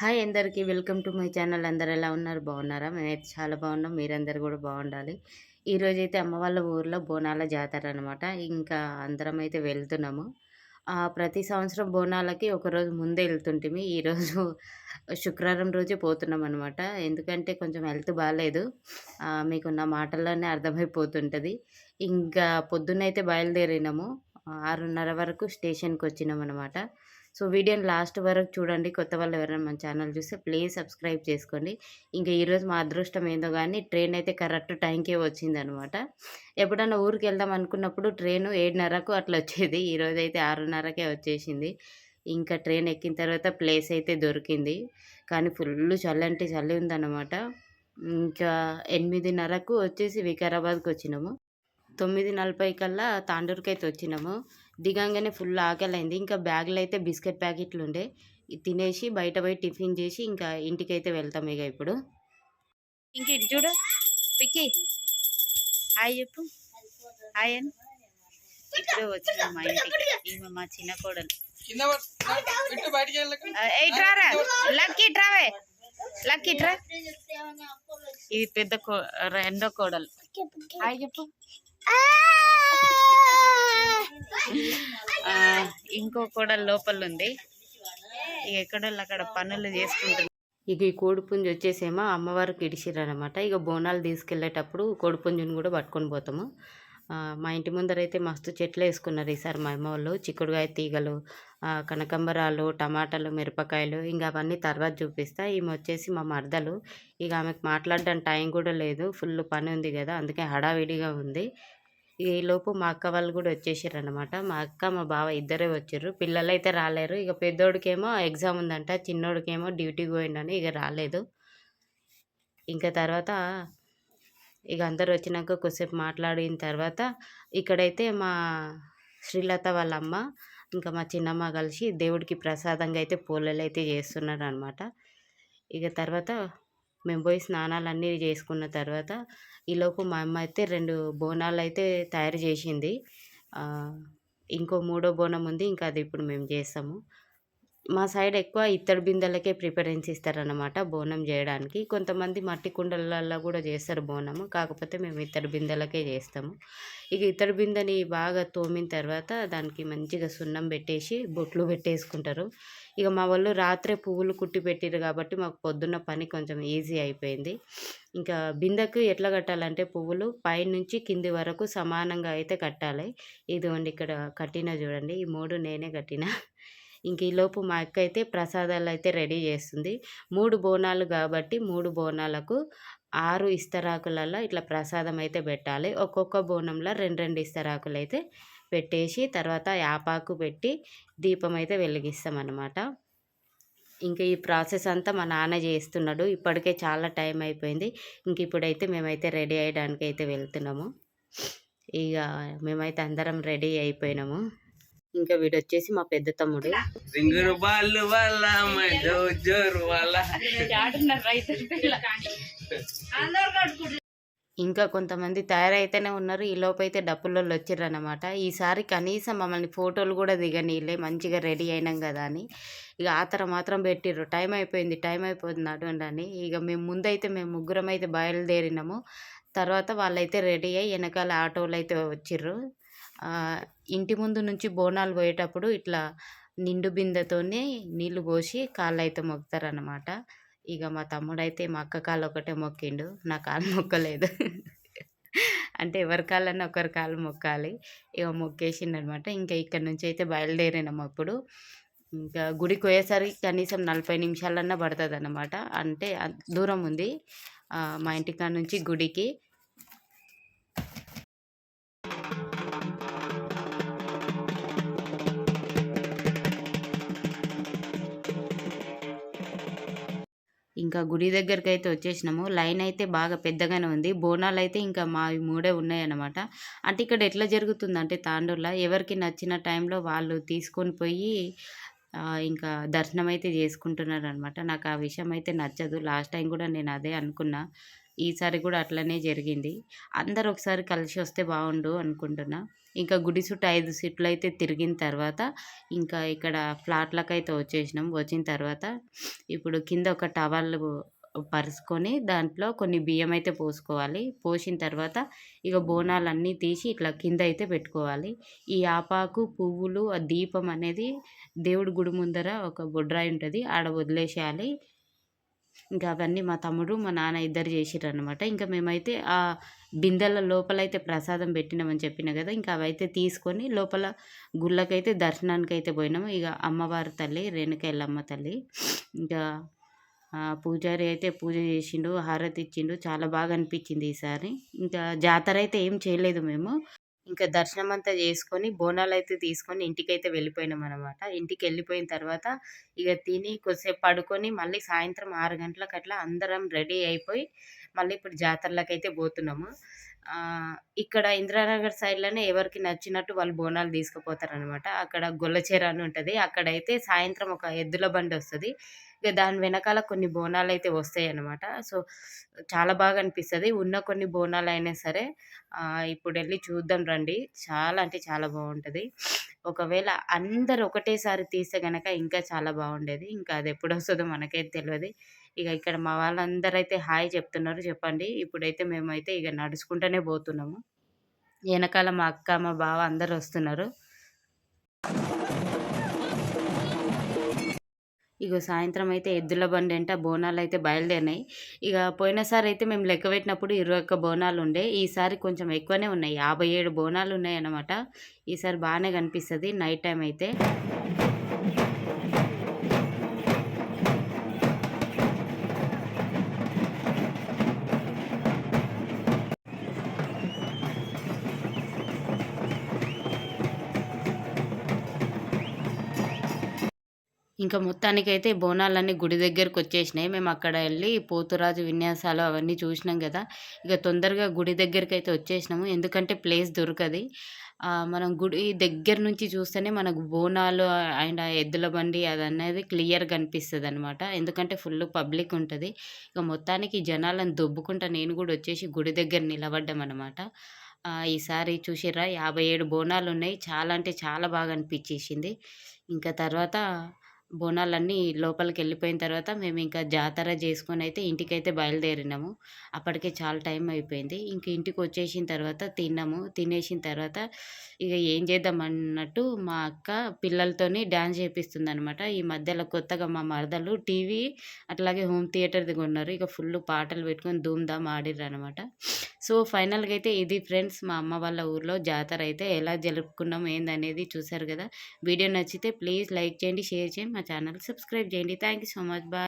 Hi అందరికీ welcome to my channel. అందరు ఎలా ఉన్నారు? బాగున్నారా? మేమైతే చాలా బాగున్నాం. మీరందరూ కూడా బాగుండాలి. ఈరోజైతే అమ్మ వాళ్ళ ఊర్లో బోనాల జాతర అనమాట. ఇంకా అందరం అయితే వెళ్తున్నాము. ప్రతి సంవత్సరం బోనాలకి ఒకరోజు ముందే వెళ్తుంటిమి. ఈరోజు శుక్రవారం రోజే పోతున్నాం అనమాట. ఎందుకంటే కొంచెం హెల్త్ బాగాలేదు. మీకు నా మాటల్లోనే అర్థమైపోతుంటుంది. ఇంకా పొద్దున్నైతే బయలుదేరినాము. 6:30 వరకు స్టేషన్కి వచ్చినాం అనమాట. సో వీడియోని లాస్ట్ వరకు చూడండి. కొత్త వాళ్ళు ఎవరైనా మన ఛానల్ చూస్తే ప్లీజ్ సబ్స్క్రైబ్ చేసుకోండి. ఇంకా ఈరోజు మా అదృష్టం ఏందో కానీ ట్రైన్ అయితే కరెక్ట్ టైంకే వచ్చిందనమాట. ఎప్పుడన్నా ఊరికి వెళ్దాం అనుకున్నప్పుడు ట్రైను 7:30కు అట్లా వచ్చేది. ఈరోజు అయితే 6:30కే వచ్చేసింది. ఇంకా ట్రైన్ ఎక్కిన తర్వాత ప్లేస్ అయితే దొరికింది. కానీ ఫుల్ చలి అంటే చలి ఉందన్నమాట. ఇంకా 8:30కు వచ్చేసి వికారాబాద్కి వచ్చినాము. 9:40 కల్లా తాండూరుకైతే వచ్చినాము. దిగంగానే ఫుల్ ఆకలైంది. ఇంకా బ్యాగ్‌లో అయితే బిస్కెట్ ప్యాకెట్లుండే. ఇది తినేసి బయట పోయి టిఫిన్ చేసి ఇంకా ఇంటికైతే వెళ్తాం ఇగ ఇప్పుడు. ఇంక ఇటు చూడు పిక్కి. హాయ్ చెప్పు. హాయ్ అని. ఇప్పుడే వచ్చినాం మా ఇంటికి. ఈమె మా చిన్న కోడలు. ఇటు రారా లక్కీ ఇటు రావే. లక్కీ ఇటు రా. ఇది పెద్ద రెండో కోడలు. హాయ్ చెప్పు. ఇంకో కోడలు లోపల ఉంది. ఇక ఎక్కడోళ్ళు అక్కడ పనులు చేసుకుంటున్నారు. ఇక ఈ కోడిపుంజు వచ్చేసేమో అమ్మవారికి ఇడిచిరనమాట. ఇక బోనాలు తీసుకెళ్ళేటప్పుడు కోడిపుంజుని కూడా పట్టుకొని పోతాము. మా ఇంటి ముందరైతే మస్తు చెట్లు వేసుకున్నారు ఈసారి మా అమ్మ వాళ్ళు. చిక్కుడుకాయ తీగలు, కనకంబరాలు, టమాటాలు, మిరపకాయలు ఇంకా అవన్నీ తర్వాత చూపిస్తా. ఈమె వచ్చేసి మా మరదలు. ఇక ఆమెకు మాట్లాడడానికి టైం కూడా లేదు. ఫుల్ పని ఉంది కదా, అందుకే హడావిడిగా ఉంది. ఈలోపు మా అక్క వాళ్ళు కూడా వచ్చేసారనమాట. మా అక్క మా బావ ఇద్దరే వచ్చారు. పిల్లలు అయితే రాలేరు. ఇక పెద్దోడికేమో ఎగ్జామ్ ఉందంట, చిన్నోడికేమో డ్యూటీకి పోయిండని ఇక రాలేదు. ఇంకా తర్వాత ఇక అందరు వచ్చినాక కొద్దిసేపు మాట్లాడిన తర్వాత ఇక్కడైతే మా శ్రీలత వాళ్ళ అమ్మ ఇంకా మా చిన్నమ్మ కలిసి దేవుడికి ప్రసాదంగా అయితే పూలలు అయితే చేస్తున్నారు అనమాట. ఇక తర్వాత మేము పోయి స్నానాలన్నీ చేసుకున్న తర్వాత ఈలోపు మా అమ్మ అయితే 2 బోనాలు అయితే తయారు చేసింది. ఇంకో మూడో బోనం ఉంది. ఇంకా అది ఇప్పుడు మేము చేస్తాము. మా సైడ్ ఎక్కువ ఇత్తడి బిందెలకే ప్రిఫరెన్స్ ఇస్తారనమాట బోనం చేయడానికి. కొంతమంది మట్టి కుండలలో కూడా చేస్తారు బోనము. కాకపోతే మేము ఇత్తడి బిందెలకే చేస్తాము. ఇక ఇత్తడి బిందెని బాగా తోమిన తర్వాత దానికి మంచిగా సున్నం పెట్టేసి బొట్లు పెట్టేసుకుంటారు. ఇక మా వాళ్ళు రాత్రే పువ్వులు కుట్టి పెట్టిరు కాబట్టి మాకు పొద్దున్న పని కొంచెం ఈజీ అయిపోయింది. ఇంకా బిందెకు ఎట్లా కట్టాలంటే పువ్వులు పైనుంచి కింది వరకు సమానంగా అయితే కట్టాలి. ఇదిగోండి ఇక్కడ కట్టిన చూడండి. ఈ 3 నేనే కట్టిన. ఇంక ఈలోపు మా అక్క అయితే ప్రసాదాలు అయితే రెడీ చేస్తుంది. 3 బోనాలు కాబట్టి 3 బోనాలకు 6 ఇస్తరాకులలో ఇట్లా ప్రసాదం అయితే పెట్టాలి. ఒక్కొక్క బోనంలో 2 ఇస్తరాకులు అయితే పెట్టేసి తర్వాత యాపాకు పెట్టి దీపం అయితే వెలిగిస్తామన్నమాట. ఇంక ఈ ప్రాసెస్ అంతా మా నాన్న చేస్తున్నాడు. ఇప్పటికే చాలా టైం అయిపోయింది. ఇంక ఇప్పుడైతే మేమైతే రెడీ అయ్యడానికి అయితే వెళ్తున్నాము. ఇక మేమైతే అందరం రెడీ అయిపోయినాము. ఇంకా వీడొచ్చేసి మా పెద్ద తమ్ముడు. ఇంకా కొంతమంది తయారైతేనే ఉన్నారు. ఈ లోపైతే డప్పులలో వచ్చిర్రనమాట. ఈసారి కనీసం మమ్మల్ని ఫోటోలు కూడా దిగనీయలే. మంచిగా రెడీ అయినాం కదా అని ఇక ఆతర మాత్రం పెట్టిర్రు. టైం అయిపోతుంది అటువంటి అని. ఇక మేము ముందైతే మేము ముగ్గురం అయితే బయలుదేరినాము. తర్వాత వాళ్ళైతే రెడీ అయ్యి వెనకాల ఆటోలు అయితే వచ్చిర్రు. ఇంటి ముందు నుంచి బోనాలు పోయేటప్పుడు ఇట్లా నిండు బిందెతోనే నీళ్లు పోసి కాళ్ళు అయితే మొక్కుతారనమాట. ఇక మా తమ్ముడైతే మా అక్క కాళ్ళు ఒకటే మొక్కిండు, నా కాళ్ళు మొక్కలేదు. అంటే ఎవరి కాళ్ళన్నా ఒకరి కాళ్ళు మొక్కాలి. ఇక మొక్కేసిండనమాట. ఇంకా ఇక్కడ నుంచి అయితే బయలుదేరినాము. అప్పుడు ఇంకా గుడికి పోయేసరికి కనీసం 40 నిమిషాలన్నా పడుతుంది అన్నమాట. అంటే దూరం ఉంది మా ఇంటికాడ నుంచి గుడికి. ఇంకా గుడి దగ్గరికి అయితే వచ్చేసినాము. లైన్ అయితే బాగా పెద్దగానే ఉంది. బోనాలు అయితే ఇంకా మావి 3 ఉన్నాయన్నమాట. అంటే ఇక్కడ ఎట్లా జరుగుతుందంటే తాండూరులో ఎవరికి నచ్చిన టైంలో వాళ్ళు తీసుకొని పోయి ఇంకా దర్శనం అయితే చేసుకుంటున్నారనమాట. నాకు ఆ విషయం అయితే నచ్చదు. లాస్ట్ టైం కూడా నేను అదే అనుకున్నా. ఈసారి కూడా అట్లనే జరిగింది. అందరూ ఒకసారి కలిసి వస్తే బాగుండు అనుకుంటున్నా. ఇంకా గుడి చుట్టూ 5 చుట్లయితే తిరిగిన తర్వాత ఇంకా ఇక్కడ ఫ్లాట్‌లకైతే వచ్చేసినాం. వచ్చిన తర్వాత ఇప్పుడు కింద ఒక టవల్ పరుచుకొని దాంట్లో కొన్ని బియ్యమైతే పోసుకోవాలి. పోసిన తర్వాత ఇగ బోనాలన్నీ తీసి ఇట్లా కిందయితే పెట్టుకోవాలి. ఈ ఆపాకు, పువ్వులు, ఆ దీపం అనేది దేవుడి గుడి ముందర ఒక బొడ్రాయి ఉంటది. ఆడ వదిలేసేయాలి. ఇంకా అవన్నీ మా తమ్ముడు, మా నాన్న ఇద్దరు చేసిర్రనమాట. ఇంకా మేమైతే ఆ బిందెల లోపలైతే ప్రసాదం పెట్టినామని చెప్పినా గదా! ఇంకా అవైతే తీసుకొని లోపల గుళ్ళకైతే దర్శనానికైతే పోయినాము. ఇగ అమ్మవారి తల్లి, రేణుక ఎల్లమ్మ తల్లి. ఇంకా పూజారి అయితే పూజ చేసిండు, హారతి ఇచ్చిండు. చాలా బాగా అనిపించింది ఈసారి. ఇంకా జాతర అయితే ఏం చేయలేదు మేము. ఇంకా దర్శనం అంతా చేసుకొని, బోనాలైతే తీసుకొని ఇంటికైతే వెళ్ళిపోయినామనమాట. ఇంటికెళ్ళిపోయిన తర్వాత ఇగ తిని కొద్దిసేపు పడుకొని, మళ్ళీ సాయంత్రం 6 గంటలకు అట్లా అందరం రెడీ అయిపోయి, మళ్ళీ ఇప్పుడు జాతరలకైతే పోతున్నాము. ఇక్కడ ఇందిరానగర్ సైడ్‌లోనే ఎవరికి నచ్చినట్టు వాళ్ళు బోనాలు తీసుకుపోతారనమాట. అక్కడ గొల్లచేర అని ఉంటది. అక్కడైతే సాయంత్రం ఒక ఎద్దుల బండొస్తది. ఇగ దాని వెనకాల కొన్ని బోనాలైతే వస్తాయన్నమాట. సో, చాలా బాగా అనిపిస్తది. ఉన్న కొన్ని బోనాలైనా సరే ఇప్పుడెళ్ళి చూద్దాం రండి. చాలా అంటే చాలా బావుంటది. ఒకవేళ అందరూ ఒకటేసారి తీస్తే గనక ఇంకా చాలా బావుండేది. ఇంకా అదెప్పుడొస్తదో మనకైతే తెలవది. ఇగ ఇక్కడ మా వాళ్ళందరైతే హాయ్ చెప్తున్నారు. చెప్పండి. ఇప్పుడైతే మేమైతే ఇగ నడుచుకుంటూనే పోతున్నాము. ఎనకాల మా అక్క, మా బావ అందరొస్తున్నారు. ఇగో సాయంత్రం అయితే ఎద్దుల బండెంట బోనాలైతే బయలుదేరినాయి. ఇగ పోయినసారయితే మేము లెక్క పెట్టినప్పుడు 21 బోనాలుండే. ఈసారి కొంచెం ఎక్కువనే ఉన్నాయి. 57 బోనాలున్నాయన్నమాట. ఈసారి బానే కనిపిస్తది నైట్ టైమ్ అయితే. ఇంకా మొత్తానికైతే బోనాలన్నీ గుడి దగ్గరకొచ్చేసినాయి. మేమక్కడ ఎళ్లి పోతురాజు విన్యాసాలు అవన్నీ చూసినాం గదా! ఇక తొందరగా గుడి దగ్గరికైతే వచ్చేసినాము. ఎందుకంటే ప్లేస్ దొరకది. మనం గుడి దగ్గర నుంచి చూస్తేనే మనకు బోనాలు అండ్ ఆ ఎద్దుల బండి అదనేది క్లియర్‌గా కనిపిస్తదనమాట. ఎందుకంటే ఫుల్లు పబ్లిక్ ఉంటది. ఇక మొత్తానికి జనాలను దొబ్బుకుంటా నేను గూడా వచ్చేసి గుడి దగ్గర నిలబడ్డామనమాట. ఈసారి చూసిర్రా 57 బోనాలున్నాయి. చాలా అంటే చాలా బాగా అనిపిచ్చేసింది. ఇంకా తర్వాత బోనాలన్నీ లోపలికెళ్ళిపోయిన తర్వాత మేమింకా జాతర జేసుకొనైతే ఇంటికైతే బయలుదేరినాము. అప్పటికే చాలా టైం అయిపోయింది. ఇంక ఇంటికొచ్చేసిన తర్వాత తిన్నాము. తినేసిన తర్వాత ఇగ ఏం చేద్దాం అన్నట్టు మా అక్క పిల్లలతోని డాన్స్ చేపిస్తుందనమాట. ఈ మధ్యలో కొత్తగా మా మరదలు టీవీ అట్లాగే హోమ్ థియేటర్‌ది కొన్నారు. ఇక ఫుల్లు పాటలు పెట్టుకొని ధూమ్ ధామ్ ఆడిర్రనమాట. సో, ఫైనల్‌గా అయితే ఇది ఫ్రెండ్స్ మా అమ్మ వాళ్ళ ఊర్లో జాతర అయితే ఎలా జరుపుకున్నాం ఏందనేది చూసారు గదా! వీడియో నచ్చితే ప్లీజ్ లైక్ చేయండి, షేర్ చేయండి, మా ఛానల్ సబ్స్క్రైబ్ చేయండి. Thank you so much. Bye.